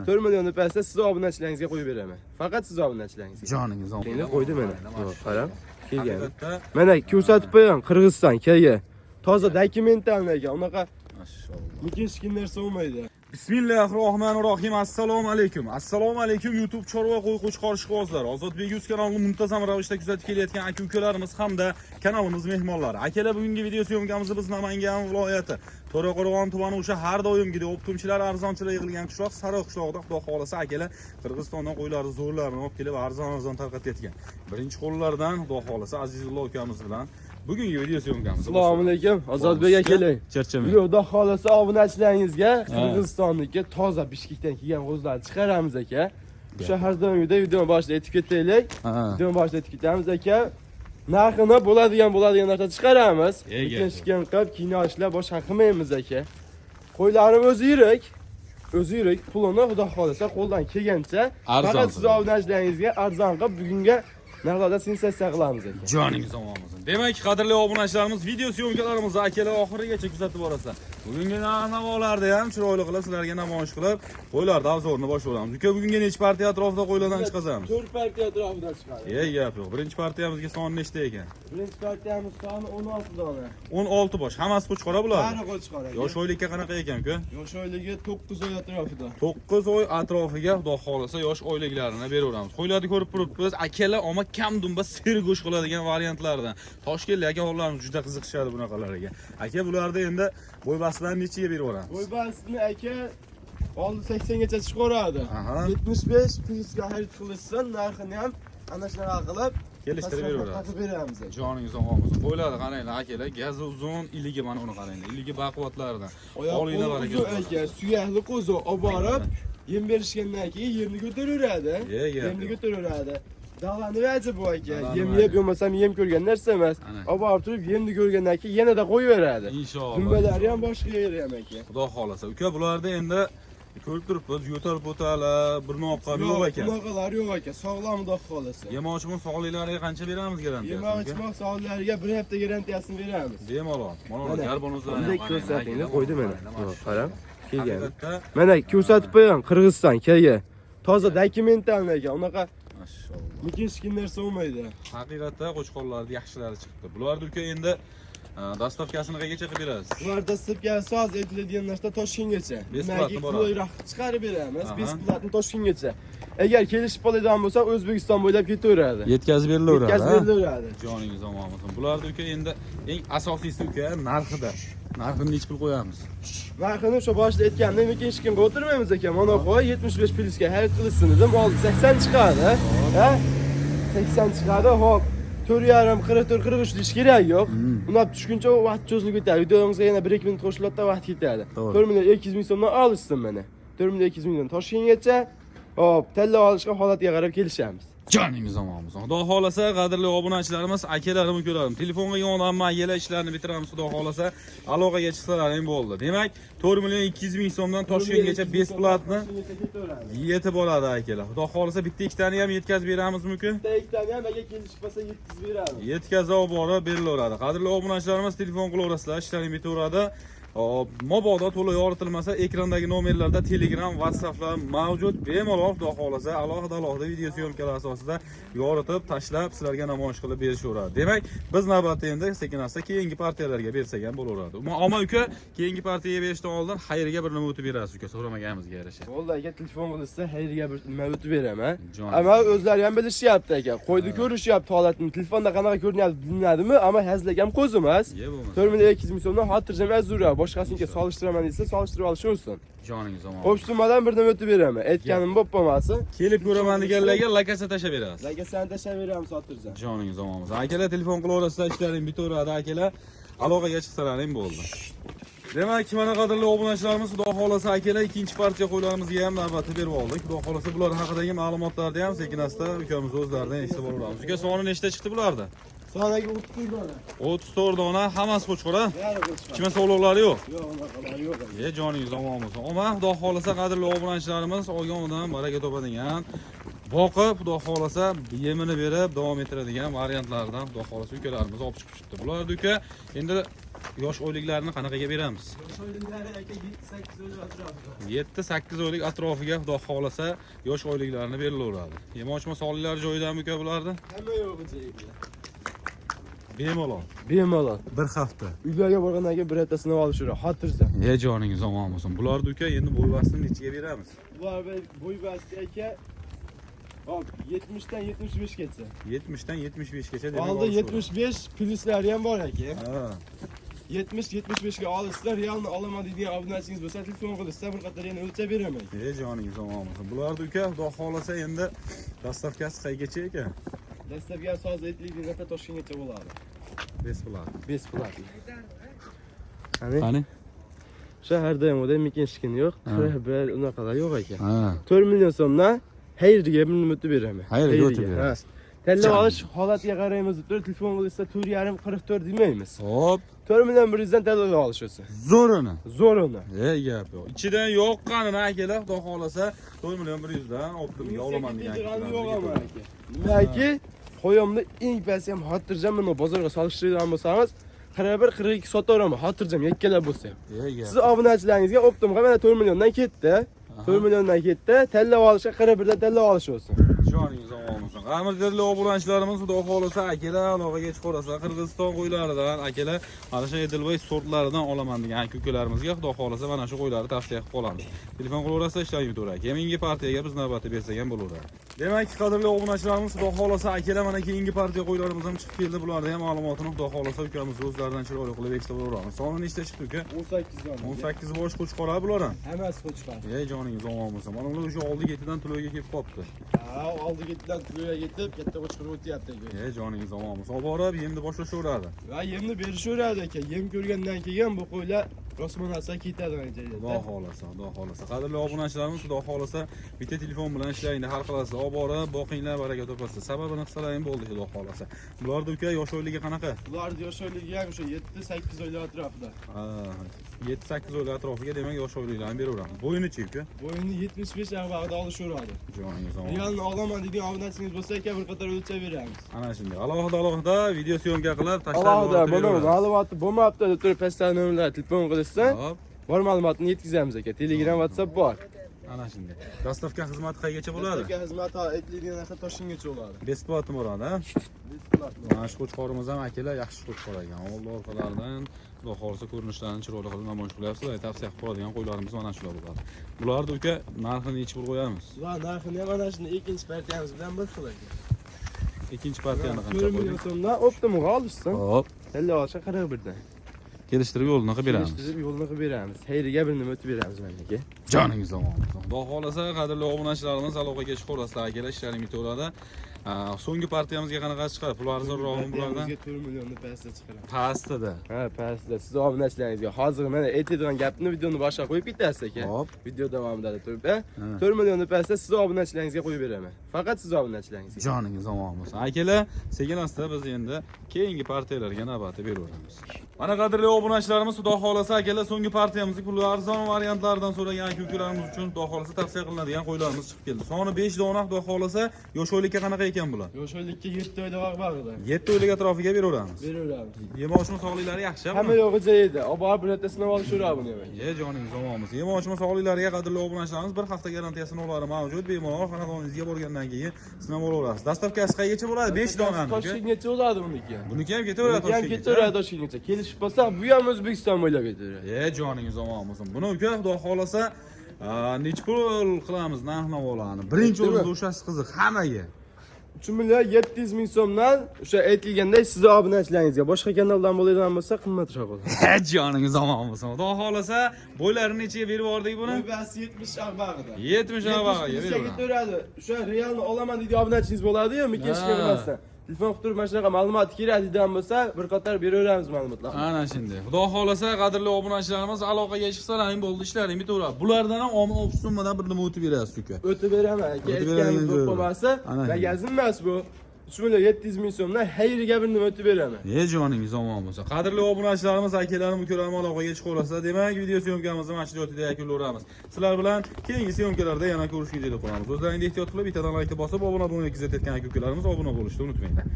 4 million pasta siz obunachilaringizga qo'yib beraman. Faqat siz obunachilaringizga. Joningiz omon. Endi qo'ydim mana. Qarang, kelgan. Mana ko'rsatib qo'ying, Qirg'iziston kelgan. Toza dokumentalni ekan. Unaqa Mashallah. mikin narsa bo'lmaydi. Bismillahirrohmanirrohim. Assalomu alaykum. Assalomu alaykum YouTube chorva qo'y qo'chqor ishqibozlari. Ozodbek Yuz kanalini muntazam ravishda kuzatib kelayotgan aka-ukalarimiz hamda kanalimiz mehmonlari. Akalar, bugungi video syomkamizni biz Namangan viloyati To'raqo'rg'on tumani o'sha har doimgidek optimchilar, arzonchilar yig'ilgan qishloq Sariq qishlog'ida Xudo xolasa akalar Qirg'izistondan qo'ylarni zo'rlarini olib kelib arzon tarqatayotgan. Birinchi qo'llardan Xudo xolasa Azizullo ukamiz bilan bugungi video syomkamiz. Assalomu alaykum. Ozodbek akalar. Charchamang. Xudo xolasa obunachilaringizga Qirg'izistonniki toza Bishkekdan kelgan g'o'zlarni chiqaramiz aka. O'sha har doimgidek videoni boshida aytib ketaylik. Videoni boshida aytib ketamiz aka. Narxini bo'ladigan narsa chiqaramiz. Lekin shikam qilib kino ishlar boshqa qilmaymiz aka. Qo'ylarimiz o'zi yirik, pulini Xudo xolasa qo'ldan kelgancha faqat siz obunachilaringizga arzon qilib bugunga narxlarda sensatsiya qilamiz aka. Joningiz omon bo'lsin. Demak, qadrli obunachilarimiz, video syomkalarimizni akalar oxirigacha kuzatib borasizlar. Bugungi navolarni ham chiroyli qilib sizlarga namoyish qilib, qo'ylarning avzorini boshlaymiz. Uka, bugunga necha partiya atrofida qo'ylardan chiqazamiz? 4 partiya atrofida chiqadi. Gap yo'q. Birinchi partiyamizga soni nechta ekan? Birinchi partiyamiz soni 16 dona. 16 bosh. Hammasi qo'chqora bo'ladi. Bari qo'chqora. Yosh oylikka qanaqa ekan, uka? Yosh oyligi 9 oy atrofida. 9 oy atrofiga Xudo xolasa yosh oyliklarini beraveramiz. Qo'ylarni ko'rib turibmiz. Akalar oma kam dumba sir go'sht qiladigan variantlardan. Toshkentlik aka-o'g'illarimiz juda qiziqishadi bunaqalarga. Aka, bularda endi bo'y bastlarni nechiga berib yuboramiz? Bo'y bastini aka 80 gacha chiqaradi. 75 plyusga xarid qilishsin, narxini ham ana shunaqa qilib kelishtirib beramiz. Joningiz omon bo'lsin. Qo'ylarni qaranglar akalar, gazi uzun, iligi mana uni qaranglar. Iligi baquvvatlaridan. Olinglar baraka. Aka, suyakli qo'zi olib borib, yem berishgandan keyin yerni ko'taraveradi. Yerni ko'taraveradi. Dag'ani vaji bu aka. Yem yeb yo'masam yem ko'rgan narsa emas. Olib borib turib yemni ko'rgandan keyin yana da qo'yaveradi. Inshaalloh. Dumbalari ham boshqa yeri ham aka. Xudo xolasa. Uka, bularda endi ko'rib turibmiz, yo'tal-po'talar, bir noqqab yo'q ekan. Bunaqalar yo'q aka, sog'lom Xudo xolasa. Yemoqchiman, sog'liklariga qancha beramiz garantiyasini? Yemoqchiman, sog'liklariga 1 hafta garantiyasini beramiz. Bemalol. Mana garbonozlarni bunday ko'rsatinglar, qo'ydim mana. Qarang, kelgan. Albatta. Mana ko'rsatib qo'ying, Qirg'iziston kelgan. Toza dokumentalni ekan, unaqa Mashallah. mikin narsa bo'lmaydi. Haqiqatda qo'chqorlarning yaxshilari chiqdi. Bularni uka endi dastavkasini qayergacha qilib berasiz? Ular dastavkasi hozir aytiladigan narsa Toshkentgacha. Besplatni boradi. Qulayroq chiqarib beramiz, besplatni Toshkentgacha. Agar kelishib qoladigan bo'lsa, O'zbekiston bo'ylab ketaveradi. Yetkazib berilaveradi. Yetkazib berilaveradi. Joningiz omon bo'lsin. Bularni uka endi eng asosiysi uka narxida. Narxini necha pul qo'yamiz? Narxini o'sha boshida aytganimdek, lekin hech kimga o'tirmaymiz ekan. Mana qo'y 75 plyusga xarid qilishsin dedim, oldi 80 chiqadi. Ha? 80 chiqadi, hop. 4,5 44 43 deyish kerak yo'q. Unab tushguncha vaqt cho'zilib ketadi. Videomizga yana 1-2 minut qo'shiladi, vaqt ketadi. 4 million 200 ming so'mdan olishsin mana. 4 million 200 mingdan Toshkentgacha hop, tanlab olishga holatiga qarab kelishamiz. Joningiz omon bo'lsin. Xudo xolasa, qadrli obunachilarimiz, akalarim, ukalarim, telefonga yordamma yela ishlarni bitiramiz. Xudo xolasa, aloqaga chiqsalaring bo'ldi. Demak, 4 million 200 ming so'mdan Toshkentgacha besplatni yetib oladi akalar. Xudo xolasa, bitta ikkitani ham yetkazib beramizmi-ku? Bitta ikkitani ham agar kelishib qolsa yetkazib beramiz. Yetkazib borib berilaveradi. Qadrli obunachilarimiz, telefon qilaverasizlar, ishlaring bitaveradi. Mabodo to'liq yoritilmasa, ekrandagi nomerlarda Telegram, WhatsApplar mavjud. Bemalol Xudo xolasa, alohida video syomkalar asosida yoritib, tashlab, sizlarga namoyish qilib berishaveradi. Demak, biz navbatda endi sekin-asta keyingi partiyalarga bersak ham bo'laveradi. Ammo uka, keyingi partiyaga berishdan oldin xayriga bir nima o'tib berasiz uka, so'ramaganimizga yarasha. Bo'ldi aka, telefon qilsa xayriga bir nima o'tib beraman. Ammo o'zlari ham bilishyapti aka. Qo'ydi ko'rishyapti holatini. Telefonda qanaqa ko'rinyapti bilmadimi, ammo hazilagam qo'z emas. 4 million 200 ming so'mdan xotirjam azura. Boshqasiga solishtiraman desa, solishtirib olishursin. Joningiz omon. Xo'p, summadan bir nima o'tib beraman. Aytganim bo'p bo'lmasa, kelib ko'raman deganlarga lakasa tashlab berasiz. Lakasani tashlab beramiz xotirjam. Joningiz omon bo'lsin. Akalar, telefon qilaverasizlar, ishlaring bitaveradi akalar. Aloqaga chiqsalaring bo'ldi. Demak, mana qadrli obunachilarimiz, Xudo xolasa akalar, ikkinchi partiya qo'ylarimizga ham navbatni berib oldik. Xudo xolasa bular haqidagi ma'lumotlarni ham sekin-asta ukamiz o'zlaridan eshitib olamiz. Uka, soni nechta chiqdi bularda? Soniga 34 dona. 34 dona, hammasi qo'chqora. Bari qo'chqora. Ichma sog'liqlari yo'q. Yo'q, unaqalar yo'q. Joningiz omon bo'lsin. Ammo Xudo xolasa qadrli obunachilarimiz, olgan odam baraka topadigan, boqib, Xudo xolasa yemini berib davom ettiradigan variantlardan Xudo xolasa ukalarimiz olib chiqib chiqdi. Bularni uka endi yosh oyliklarni qanaqaga beramiz? Yosh oyliklari aka 7-8 oylik atrofida. 7-8 oylik atrofiga xudo xolasa yosh oyliklarni berilaveradi. Yemochma sog'liklari joyidanmi uka bularda? Hamma yo'q bu joyda. Bemalol. Bemalol. Bir hafta. Uylarga borgandan keyin bir hafta sinov olishura, xotirjam. Joningiz omon bo'lsin. Bularni uka endi bo'y bastini nechiga beramiz? Bular bo'y basti aka. Hop, 70 dan 75 gacha. 70 dan 75 gacha demak. Alda 75 pluslari ham bor aka. Ha. 70-75 ga olasizlar, realni olaman deydigan obunachingiz bo'lsa, telefon qilsa bir qator yana o'lchab beraman. Joningiz omon bo'lsin. Bularni uka xudo xolasa endi dastavkasi qaygacha ekan? Dastlabki asos aytlik nafar Toshkentgacha bo'ladi. Besplat. Besplat. Qani? Shaharda ham o'da mekinshkin yo'q, bir unaqalar yo'q ekan. Ha. 4 million so'mdan xayriga birini o'tib beraman. Xayriga o'tib berasiz. Tanlab olish holatiga qaraymiz, telefon qilsa 4,5 44 demaymiz. Hop. 4 million 100 dan tanlab olish o'sin. Zo'rini. Zo'rini. Gap yo'q. Ichidan yoqqanini akalar xudo xolasa 4 million 100 dan optimga olaman degan. Nimaki qo'yimni eng past ham xotirjam buni bozorga solishtiradigan bo'lsangiz 41-42 sotaveraman, xotirjam yakkalab bo'lsa ham. Siz obunachilaringizga optimga mana 4 milliondan ketdi. 4 milliondan ketdi, tanlab olishga 41 dan tanlab olish bo'lsin. Joningiz omon bo'lsin. Qadrli obunachilarimiz xudo xolasa akalar aloqaga chiqarsa Qirg'iziston qo'ylaridan akalar mana shu Edilboy sortlaridan olaman degan aka-ukalarimizga xudo xolasa mana shu qo'ylarni tavsiya qilib qolamiz. Telefon qilaversa ishlaymi to'g'ri. Keyingi partiyaga biz navbatda bersak ham bo'laveradi. Demak, qadrli obunachilarimiz xudo xolasa akalar mana keyingi partiya qo'ylarimiz ham chiqib keldi. Bularda ham ma'lumotini xudo xolasa ukamiz o'zlaridan chiroyli qilib eshitib olaveramiz. Soni nechta chiqdi uka? 18 dan. 18 bosh qo'chqorlar bular ham. Hammasi qo'chqor. Joningiz omon bo'lsin. Mana ular o'sha oldi ketidan to'lovga kelib qolibdi. Ha, oldi ketidan to'lovga ketib, katta qo'chqor o'tyapti. Joningiz omon bo'lsin. Olib borib, yemni boshlashaveradi. Va yemni berishaveradi aka. Yem ko'rgandan keyin bu qo'ylar rosmonasa ketadi mana joyda. Xudo xolasa, xudo xolasa. Qadrli obunachilarimiz, xudo xolasa bitta telefon bilan ishlaydi, har qilasizlar. Olib borib, boqinglar, baraka topasiz. Sababini qilsalaring bo'ldi, xudo xolasa. Bularda uka yosh oyligi qanaqa? Bularda yosh oyligi ham o'sha 7-8 oylik atrofida. Ha, 7-8 oylik atrofiga demak yosh oyliklarni beraveramiz. Bo'yini-chi uka? Bo'yini 75 avvalda olishaveradi. Joningiz omon. Realni olaman deydigan obunachingiz bo'lsa aka bir qator o'lchab beramiz. Ana shunday. Alohida video syomka qilib tashlab alohida buni ma'lumoti bo'lmabdi deb turib pastdan nomerlar telefon qilishsa, bor ma'lumotni yetkazamiz aka. Telegram, WhatsApp bor. Ana shunday. Dastavka xizmati qaygacha bo'ladi? Dastavka xizmati aytilgan narsa Toshkentgacha bo'ladi. Besplatmi bo'ladi, ha? Besplatmi. Mana shu qo'chqorimiz ham akalar yaxshi qo'chqor ekan. Oldi orqalaridan xudo xolasa ko'rinishlarini chiroyli qilib namoyish qilyapsizlar. Tavsiya qilib qoladigan qo'ylarimiz mana shular bo'ladi. Bularni uka narxini necha pul qo'yamiz? Ular narxini ham mana shunday ikkinchi partiyamiz bilan bir xil ekan. Ikkinchi partiyani qancha 4 million so'mdan optimga olishsin. Hop. Tanlab olishga 41 dan. Kelishtirib yo'lini qilib beramiz. Kelishtirib yo'lini qilib beramiz. Xayriga bir nima o'tib beramiz menga. Joningiz omon bo'lsin. Xudo xolasa qadrli obunachilarimiz aloqaga chiqarasizlar akalar, ishlaring bitaveradi. So'nggi partiyamizga qanaqa chiqadi? Pul arzonroqmi bulardan? 4 millionni pastda chiqaramiz. Pastda. Ha, pastda. Siz obunachilaringizga hozir mana aytadigan gapni videoni boshqa qo'yib ketasiz aka. Hop. Video davomida turib, 4 millionni pastda siz obunachilaringizga qo'yib beraman. Faqat siz obunachilaringizga. Joningiz omon bo'lsin. Akalar, sekin-asta biz endi keyingi partiyalarga navbatda beraveramiz. Mana qadrli obunachilarimiz, xudo xolasa akalar, so'nggi partiyamizga pul arzon variantlaridan so'ragan aka-ukalarimiz uchun xudo xolasa tavsiya qilinadigan qo'ylarimiz chiqib keldi. Soni 5 dona, xudo xolasa, yosh oylikka qanaqa ekan bular? Yosh oylikka 7 oylik vaqt bag'ida. 7 oylik atrofiga beraveramiz. Beraveramiz. Yemochma sog'liklari yaxshi. Hamma yo'g'i joyida. Obbo bir hafta sinov olishaveradi buni ham. Joningiz omon bo'lsin. Yemochma sog'liklariga qadrli obunachilarimiz bir hafta garantiya sinovlari mavjud. Bemalol xonadoningizga borgandan keyin sinov olaverasiz. Dastavkasi qaygacha bo'ladi? 5 donami. Toshkentgacha bo'ladi buniki. Buniki ham ketaveradi Toshkentgacha. Ketaveradi Toshkentgacha. Kelishib qolsa, bu ham O'zbekiston bo'ylab ketaveradi. Joningiz omon bo'lsin. Buni uka xudo xolasa nech pul qilamiz narx-navolarni? Birinchi o'rinda o'shasi qiziq hammaga. 3 million 700 ming so'mdan o'sha aytilganday sizni obunachilaringizga boshqa kanaldan bo'ladigan bo'lsa qimmatroq bo'ladi. Joningiz omon bo'lsin. Xudo xolasa bo'ylarini nechaga berib yubordik buni? Bo'ybasi 70 bag'ida. 70 bag'ida ketaveradi. O'sha realni olaman deydigan obunachingiz bo'ladi-yu, mikeshga emasdan. Telefon qilib turib mana shunaqa ma'lumot kerak deydigan bo'lsa, bir qator beraveramiz ma'lumotlarni. Ana shunday. Xudo xolasa qadrli obunachilarimiz aloqaga chiqsalaring bo'ldi, ishlaring bitaveradi. Bulardan ham omon summadan bir nima o'tib berasiz uka. O'tib beraman aka. Aytganingiz bo'lib qolmasa, magazin emas bu. 3 million 700 ming so'mdan xayriga bir nima o'tib beraman. Joningiz omon bo'lsin. Qadrli obunachilarimiz, akalarim, ukalarim aloqaga chiqaverasizlar. Demak, video syomkamizni mana shu joyda yakunlaymiz. Sizlar bilan keyingi syomkalarda yana ko'rishguncha deb qolamiz. O'zlaringizni ehtiyot qilib, bittadan like bosib, obuna bo'lmayotgan aka-ukalarimiz obuna bo'lishni unutmanglar.